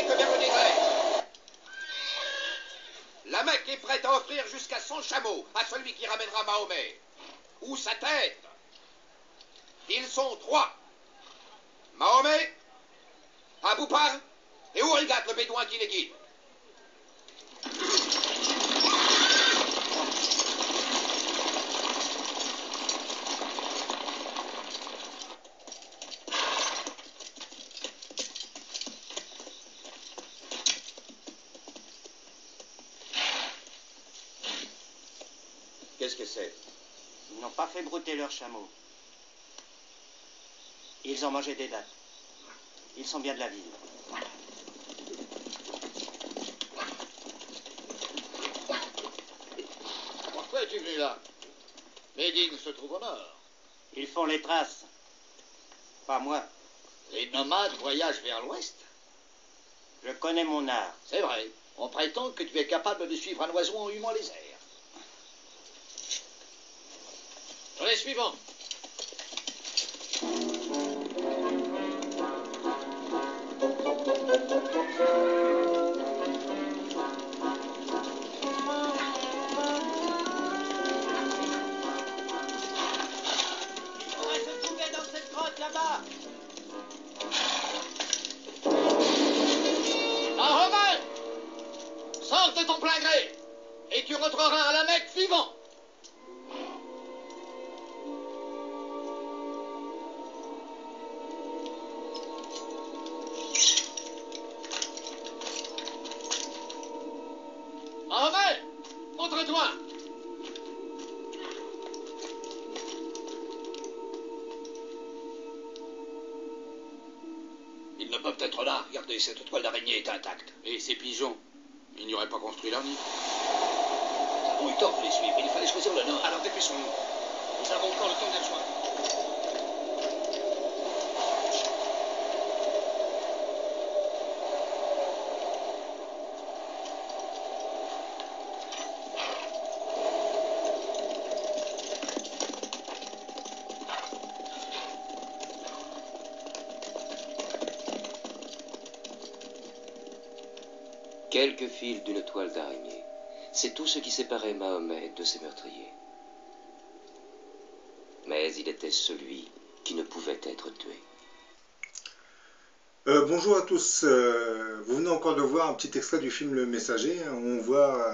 que vers le désert. La Mecque est prête à offrir jusqu'à 100 chameaux à celui qui ramènera Mahomet. Ou sa tête. Ils sont 3. Mahomet, Abou Par et Ourigat, le bédouin qui les guide. Qu'est-ce que c'est? Ils n'ont pas fait brouter leurs chameaux. Ils ont mangé des dattes. Ils sont bien de la ville. Pourquoi es-tu venu là? Médine se trouve au nord. Ils font les traces. Pas moi. Les nomades voyagent vers l'ouest. Je connais mon art. C'est vrai. On prétend que tu es capable de suivre un oiseau en humant les airs. Journée suivante. Il faudrait se trouver dans cette grotte là-bas. Mahomet, sors de ton plein gré et tu rentreras à la Mecque vivant. Mahomet, montre-toi. Ils ne peuvent être là. Regardez, cette toile d'araignée est intacte. Et ces pigeons, ils n'y auraient pas construit leur nid? Nous avons eu tort de les suivre. Il fallait choisir le nord. Alors dépêchons-nous. Nous avons encore le temps de les rejoindre. Quelques fils d'une toile d'araignée. C'est tout ce qui séparait Mahomet de ses meurtriers. Mais il était celui qui ne pouvait être tué. Bonjour à tous, vous venez encore de voir un petit extrait du film Le Messager, où on voit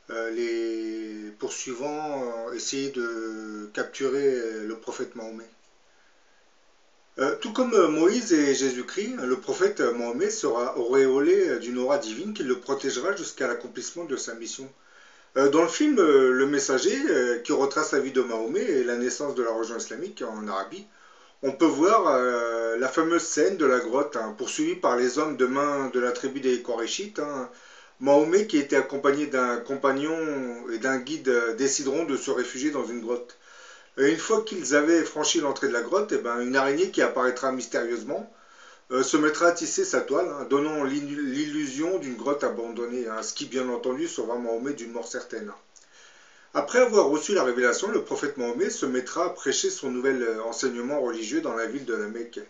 les poursuivants essayer de capturer le prophète Mahomet. Tout comme Moïse et Jésus-Christ, le prophète Mahomet sera auréolé d'une aura divine qui le protégera jusqu'à l'accomplissement de sa mission. Dans le film Le Messager, qui retrace la vie de Mahomet et la naissance de la religion islamique en Arabie, on peut voir la fameuse scène de la grotte, poursuivi par les hommes de main de la tribu des Korachites. Mahomet, qui était accompagné d'un compagnon et d'un guide, décideront de se réfugier dans une grotte. Et une fois qu'ils avaient franchi l'entrée de la grotte, une araignée qui apparaîtra mystérieusement se mettra à tisser sa toile, donnant l'illusion d'une grotte abandonnée, ce qui bien entendu sauvera Mahomet d'une mort certaine. Après avoir reçu la révélation, le prophète Mahomet se mettra à prêcher son nouvel enseignement religieux dans la ville de la Mecque.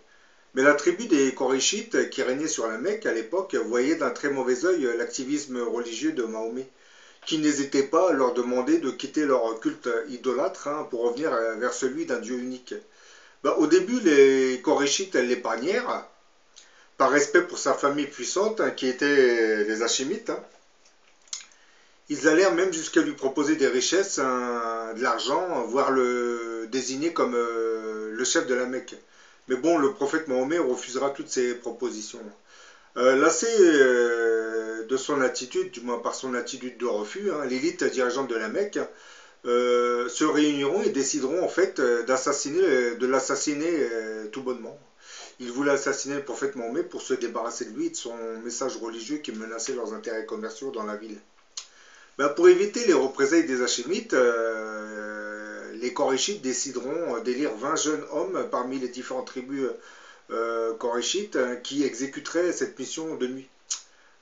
Mais la tribu des Korachites, qui régnait sur la Mecque à l'époque, voyait d'un très mauvais œil l'activisme religieux de Mahomet, qui n'hésitait pas à leur demander de quitter leur culte idolâtre pour revenir vers celui d'un Dieu unique. Au début, les Korachites l'épargnèrent, par respect pour sa famille puissante, qui était les Hachémites. Ils allèrent même jusqu'à lui proposer des richesses, de l'argent, voire le désigner comme le chef de la Mecque. Mais bon, le prophète Mahomet refusera toutes ces propositions. Lassé de son attitude, du moins par son attitude de refus, l'élite dirigeante de la Mecque se réuniront et décideront en fait de l'assassiner tout bonnement. Ils voulaient assassiner le prophète Mahomet pour se débarrasser de lui et de son message religieux qui menaçait leurs intérêts commerciaux dans la ville. Pour éviter les représailles des Hachémites, les Korachites décideront d'élire 20 jeunes hommes parmi les différentes tribus Korachites qui exécuteraient cette mission de nuit.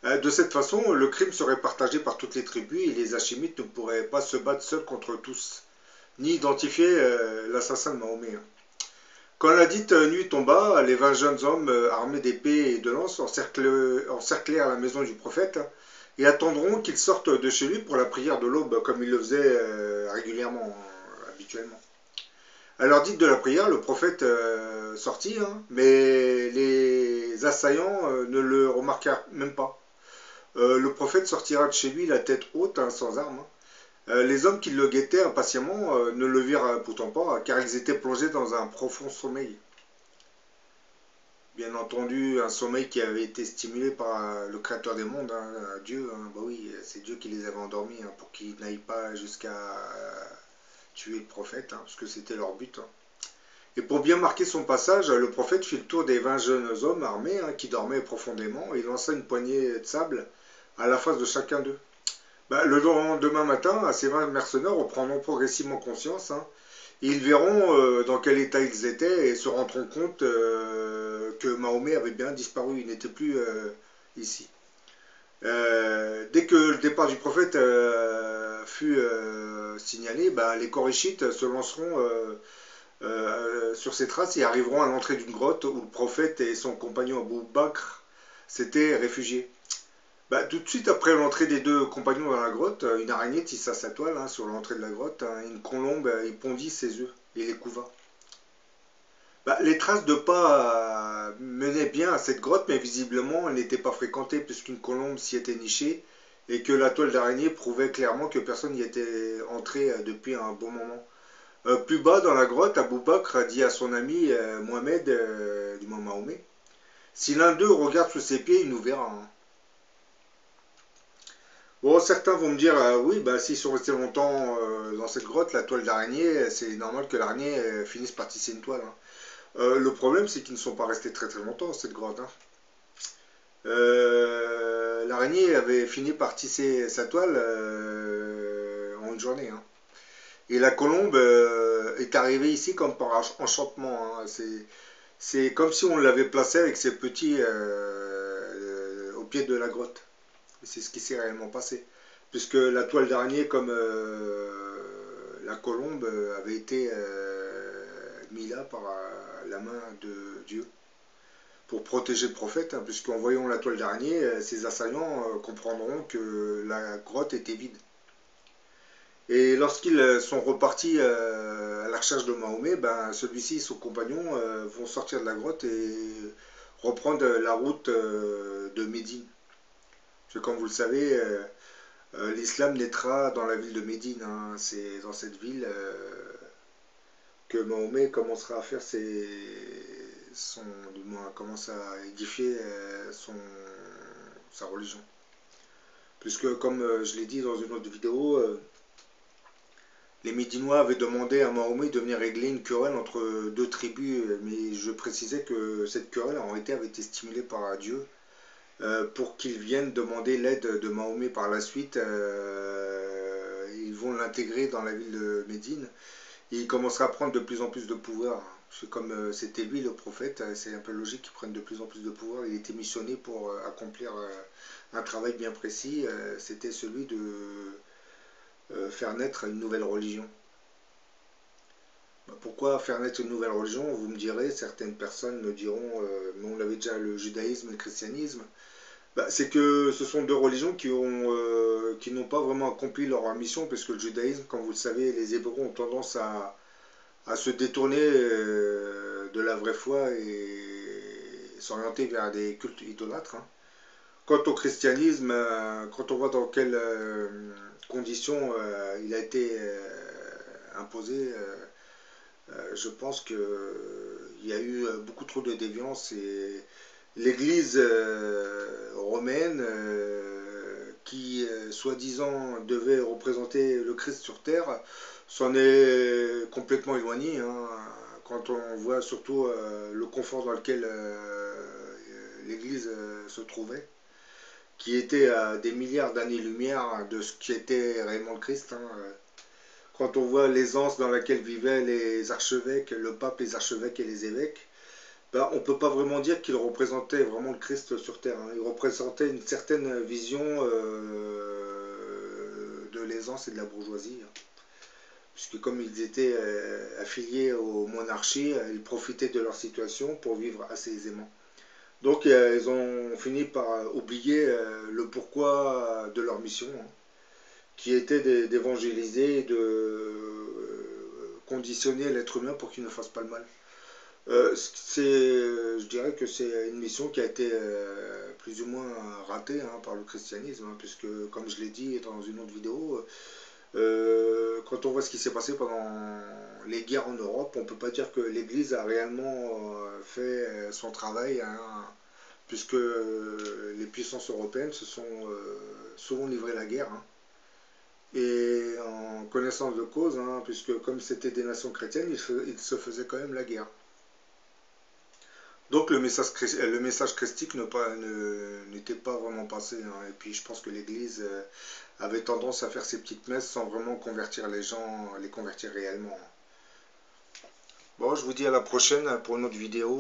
De cette façon, le crime serait partagé par toutes les tribus et les Hachémites ne pourraient pas se battre seuls contre tous, ni identifier l'assassin de Mahomet. Quand la dite nuit tomba, les 20 jeunes hommes armés d'épées et de lances encerclèrent la maison du prophète et attendront qu'il sorte de chez lui pour la prière de l'aube, comme il le faisait régulièrement, habituellement. À l'heure dite de la prière, le prophète sortit, hein, mais les assaillants ne le remarquèrent même pas. Le prophète sortira de chez lui la tête haute, hein, sans armes. Les hommes qui le guettaient impatiemment ne le virent pourtant pas, car ils étaient plongés dans un profond sommeil. Bien entendu, un sommeil qui avait été stimulé par le créateur des mondes, hein, Dieu. Hein, bah oui, c'est Dieu qui les avait endormis, hein, pour qu'ils n'aillent pas jusqu'à tuer le prophète, hein, parce que c'était leur but. Hein. Et pour bien marquer son passage, le prophète fit le tour des 20 jeunes hommes armés, hein, qui dormaient profondément, et lança une poignée de sable à la face de chacun d'eux. Le lendemain matin, ces 20 mercenaires reprendront progressivement conscience, hein, et ils verront dans quel état ils étaient et se rendront compte que Mahomet avait bien disparu, il n'était plus ici. Dès que le départ du prophète fut signalé, les Korachites se lanceront sur ses traces et arriveront à l'entrée d'une grotte où le prophète et son compagnon Abou Bakr s'étaient réfugiés. Tout de suite après l'entrée des deux compagnons dans la grotte, une araignée tissa sa toile, hein, sur l'entrée de la grotte, hein, une colombe y pondit ses œufs et les couva. Les traces de pas menaient bien à cette grotte, mais visiblement elle n'était pas fréquentée puisqu'une colombe s'y était nichée et que la toile d'araignée prouvait clairement que personne n'y était entré depuis un bon moment. Plus bas dans la grotte, Abou Bakr dit à son ami Mohamed, du mot Mahomet, « Si l'un d'eux regarde sous ses pieds, il nous verra. Hein. » Bon, certains vont me dire, oui, s'ils sont restés longtemps dans cette grotte, la toile d'araignée, c'est normal que l'araignée finisse par tisser une toile. Hein. Le problème, c'est qu'ils ne sont pas restés très très longtemps dans cette grotte. Hein. L'araignée avait fini par tisser sa toile en une journée. Hein. Et la colombe est arrivée ici comme par enchantement. Hein. C'est comme si on l'avait placée avec ses petits au pied de la grotte. C'est ce qui s'est réellement passé. Puisque la toile d'araignée, comme la colombe, avait été mise là par la main de Dieu pour protéger le prophète. Hein, puisqu'en voyant la toile d'araignée, ses assaillants comprendront que la grotte était vide. Et lorsqu'ils sont repartis à la recherche de Mahomet, celui-ci et son compagnon vont sortir de la grotte et reprendre la route de Médine. Parce que comme vous le savez, l'islam naîtra dans la ville de Médine. Hein. C'est dans cette ville que Mahomet commencera à faire commence à édifier sa religion. Puisque comme je l'ai dit dans une autre vidéo, les Médinois avaient demandé à Mahomet de venir régler une querelle entre deux tribus, mais je précisais que cette querelle en réalité avait été stimulée par Dieu pour qu'ils viennent demander l'aide de Mahomet par la suite. Ils vont l'intégrer dans la ville de Médine et il commencera à prendre de plus en plus de pouvoir. Parce que comme c'était lui le prophète, c'est un peu logique qu'il prenne de plus en plus de pouvoir. Il était missionné pour accomplir un travail bien précis, c'était celui de faire naître une nouvelle religion. Pourquoi faire naître une nouvelle religion? Vous me direz, certaines personnes me diront, mais on avait déjà le judaïsme et le christianisme. C'est que ce sont deux religions qui n'ont pas vraiment accompli leur mission, parce que le judaïsme, comme vous le savez, les Hébreux ont tendance à se détourner de la vraie foi et s'orienter vers des cultes idolâtres. Hein. Quant au christianisme, quand on voit dans quelles conditions il a été imposé, je pense qu'il y a eu beaucoup trop de déviance et l'église romaine qui soi-disant devait représenter le Christ sur terre s'en est complètement éloignée. Hein, quand on voit surtout le confort dans lequel l'église se trouvait, qui était à des milliards d'années-lumière de ce qui était réellement le Christ. Hein. Quand on voit l'aisance dans laquelle vivaient les archevêques, le pape, les archevêques et les évêques, on ne peut pas vraiment dire qu'ils représentaient vraiment le Christ sur terre. Hein. Ils représentaient une certaine vision de l'aisance et de la bourgeoisie. puisque comme ils étaient affiliés aux monarchies, ils profitaient de leur situation pour vivre assez aisément. Donc ils ont fini par oublier le pourquoi de leur mission, hein, qui était d'évangéliser et de conditionner l'être humain pour qu'il ne fasse pas le mal. Je dirais que c'est une mission qui a été plus ou moins ratée, hein, par le christianisme, hein, puisque comme je l'ai dit dans une autre vidéo, quand on voit ce qui s'est passé pendant les guerres en Europe, on ne peut pas dire que l'Église a réellement fait son travail, hein, puisque les puissances européennes se sont souvent livré la guerre, hein, et en connaissance de cause, hein, puisque comme c'était des nations chrétiennes, ils se faisaient quand même la guerre. Donc le message christique n'était pas vraiment passé, hein. Et puis je pense que l'Église avait tendance à faire ses petites messes sans vraiment convertir les gens, les convertir réellement. Bon, je vous dis à la prochaine pour une autre vidéo.